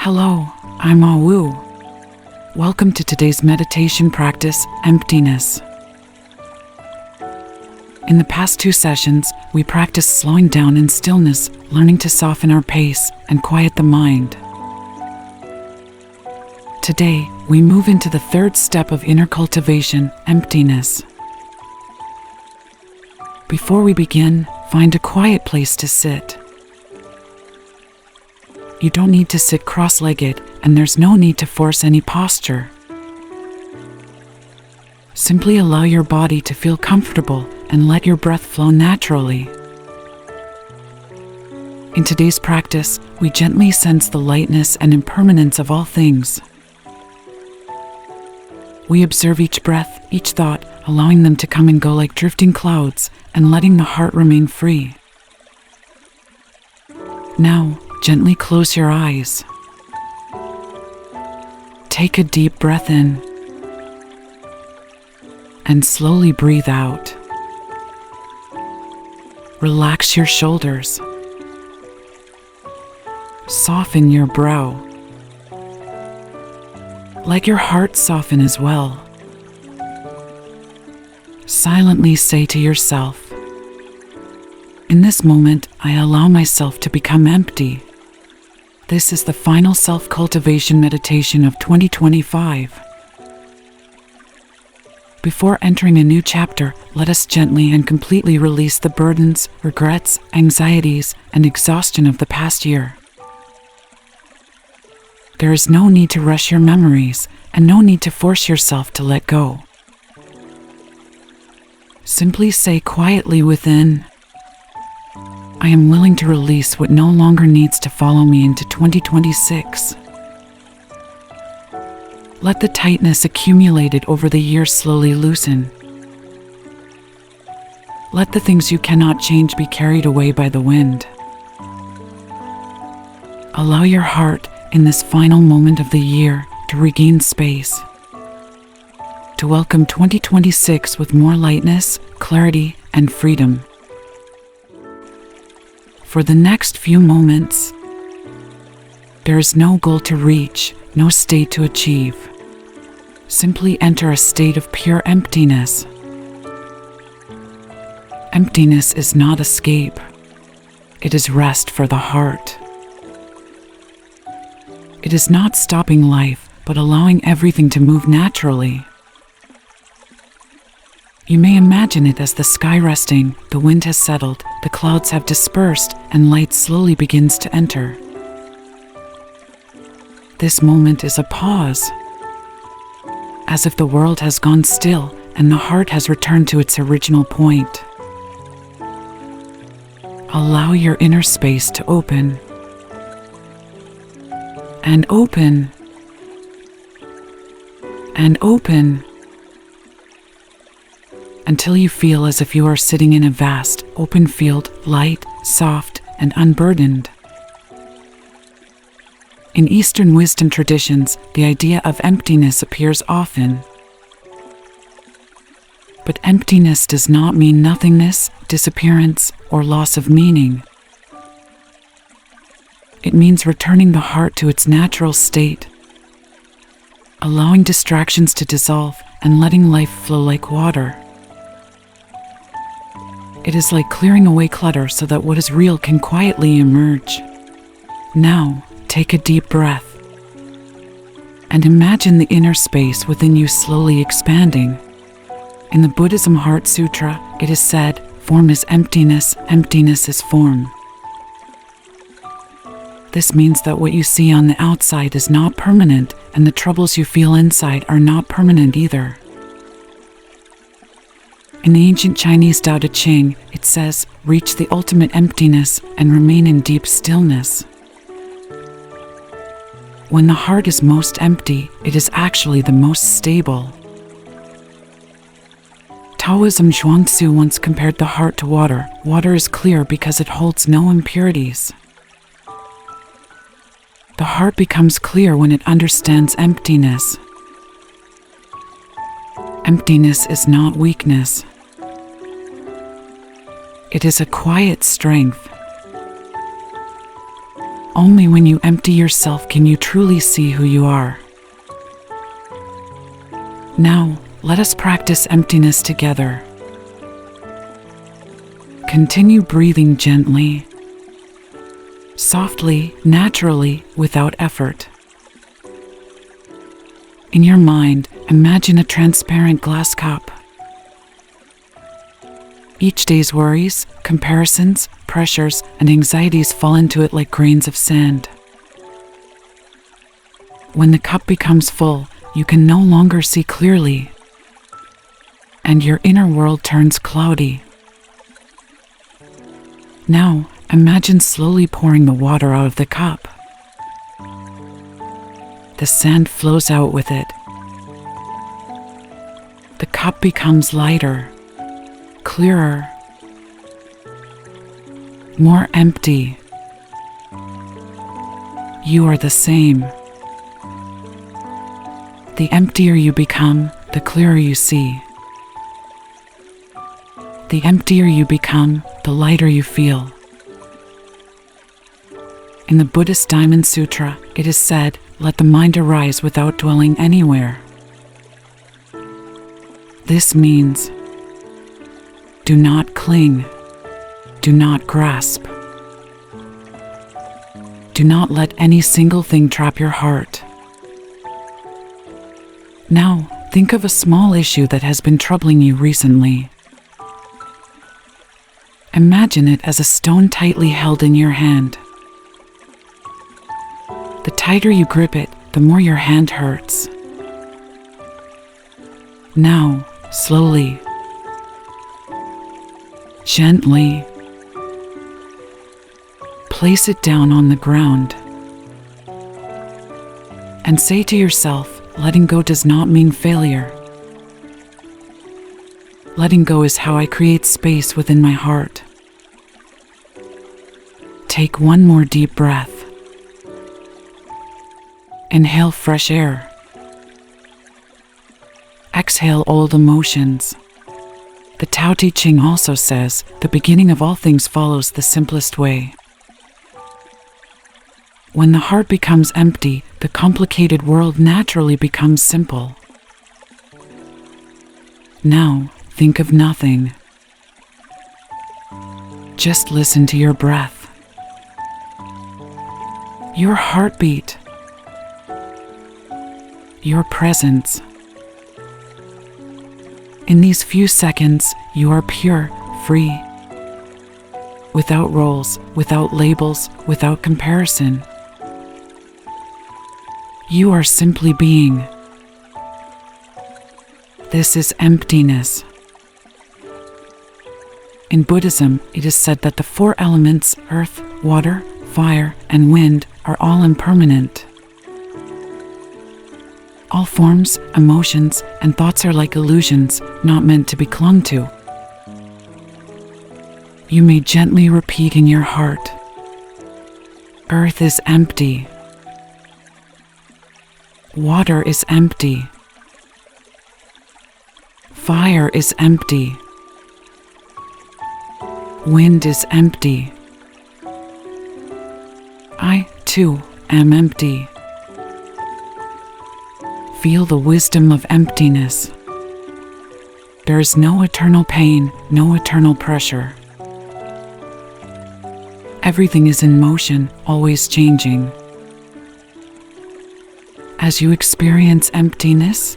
Hello, I'm Ah Wu. Welcome to today's meditation practice, Emptiness. In the past 2 sessions, we practiced slowing down in stillness, learning to soften our pace and quiet the mind. Today, we move into the 3rd step of inner cultivation, emptiness. Before we begin, find a quiet place to sit. You don't need to sit cross-legged, and there's no need to force any posture. Simply allow your body to feel comfortable and let your breath flow naturally. In today's practice, we gently sense the lightness and impermanence of all things. We observe each breath, each thought, allowing them to come and go like drifting clouds, and letting the heart remain free. Now, gently close your eyes. Take a deep breath in and slowly breathe out. Relax your shoulders. Soften your brow. Let your heart soften as well. Silently say to yourself, "In this moment, I allow myself to become empty." This is the final self-cultivation meditation of 2025. Before entering a new chapter, let us gently and completely release the burdens, regrets, anxieties, and exhaustion of the past year. There is no need to rush your memories, and no need to force yourself to let go. Simply say quietly within, "I am willing to release what no longer needs to follow me into 2026. Let the tightness accumulated over the years slowly loosen. Let the things you cannot change be carried away by the wind. Allow your heart, in this final moment of the year, to regain space. To welcome 2026 with more lightness, clarity, and freedom." For the next few moments, there is no goal to reach, no state to achieve. Simply enter a state of pure emptiness. Emptiness is not escape. It is rest for the heart. It is not stopping life, but allowing everything to move naturally. You may imagine it as the sky resting, the wind has settled, the clouds have dispersed, and light slowly begins to enter. This moment is a pause, as if the world has gone still and the heart has returned to its original point. Allow your inner space to open, and open, and open, until you feel as if you are sitting in a vast, open field, light, soft, and unburdened. In Eastern wisdom traditions, the idea of emptiness appears often. But emptiness does not mean nothingness, disappearance, or loss of meaning. It means returning the heart to its natural state, allowing distractions to dissolve and letting life flow like water. It is like clearing away clutter so that what is real can quietly emerge. Now, take a deep breath and imagine the inner space within you slowly expanding. In the Buddhism Heart Sutra, it is said, "Form is emptiness, emptiness is form." This means that what you see on the outside is not permanent, and the troubles you feel inside are not permanent either. In the ancient Chinese Tao Te Ching, it says, "Reach the ultimate emptiness and remain in deep stillness." When the heart is most empty, it is actually the most stable. Taoism Zhuangzi once compared the heart to water. Water is clear because it holds no impurities. The heart becomes clear when it understands emptiness. Emptiness is not weakness. It is a quiet strength. Only when you empty yourself can you truly see who you are. Now, let us practice emptiness together. Continue breathing gently, softly, naturally, without effort. In your mind, imagine a transparent glass cup. Each day's worries, comparisons, pressures, and anxieties fall into it like grains of sand. When the cup becomes full, you can no longer see clearly, and your inner world turns cloudy. Now, imagine slowly pouring the water out of the cup. The sand flows out with it. The cup becomes lighter, clearer, more empty. You are the same. The emptier you become, the clearer you see. The emptier you become, the lighter you feel. In the Buddhist Diamond Sutra, it is said, "Let the mind arise without dwelling anywhere." This means, do not cling, do not grasp. Do not let any single thing trap your heart. Now, think of a small issue that has been troubling you recently. Imagine it as a stone tightly held in your hand. The tighter you grip it, the more your hand hurts. Now, slowly, gently, place it down on the ground. And say to yourself, letting go does not mean failure. Letting go is how I create space within my heart. Take one more deep breath. Inhale fresh air. Exhale old emotions. The Tao Te Ching also says, the beginning of all things follows the simplest way. When the heart becomes empty, the complicated world naturally becomes simple. Now, think of nothing. Just listen to your breath, your heartbeat, your presence. In these few seconds, you are pure, free, without roles, without labels, without comparison. You are simply being. This is emptiness. In Buddhism, it is said that the four elements, earth, water, fire, and wind, are all impermanent. All forms, emotions, and thoughts are like illusions, not meant to be clung to. You may gently repeat in your heart, earth is empty. Water is empty. Fire is empty. Wind is empty. I, too, am empty. Feel the wisdom of emptiness. There is no eternal pain, no eternal pressure. Everything is in motion, always changing. As you experience emptiness,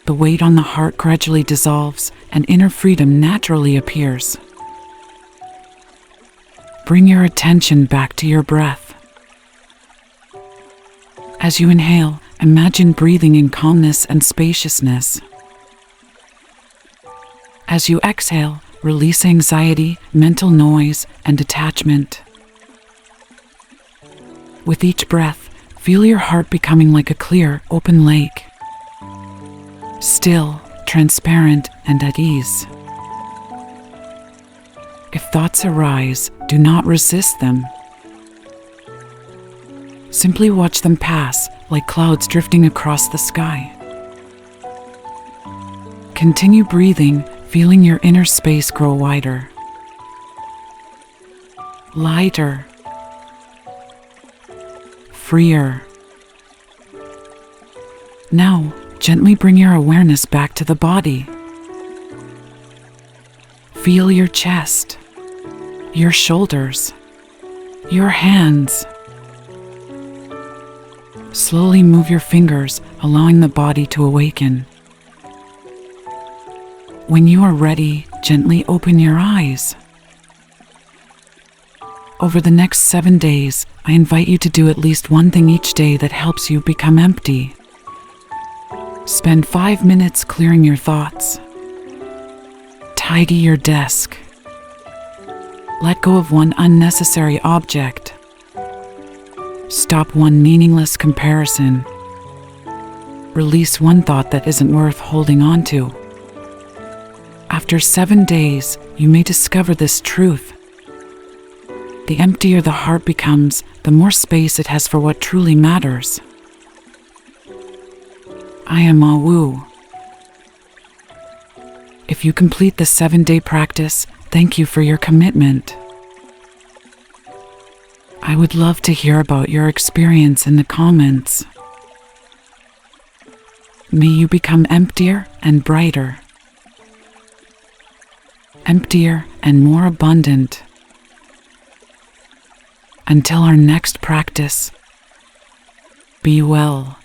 the weight on the heart gradually dissolves and inner freedom naturally appears. Bring your attention back to your breath. As you inhale, imagine breathing in calmness and spaciousness. As you exhale, release anxiety, mental noise, and attachment. With each breath, feel your heart becoming like a clear, open lake. Still, transparent, and at ease. If thoughts arise, do not resist them. Simply watch them pass, like clouds drifting across the sky. Continue breathing, feeling your inner space grow wider, lighter, freer. Now, gently bring your awareness back to the body. Feel your chest, your shoulders, your hands. Slowly move your fingers, allowing the body to awaken. When you are ready, gently open your eyes. Over the next 7 days, I invite you to do at least one thing each day that helps you become empty. Spend 5 minutes clearing your thoughts. Tidy your desk. Let go of one unnecessary object. Stop one meaningless comparison. Release one thought that isn't worth holding on to. After 7 days, you may discover this truth. The emptier the heart becomes, the more space it has for what truly matters. I am Ah Woo. If you complete the 7-day practice, thank you for your commitment. I would love to hear about your experience in the comments. May you become emptier and brighter. Emptier and more abundant. Until our next practice, be well.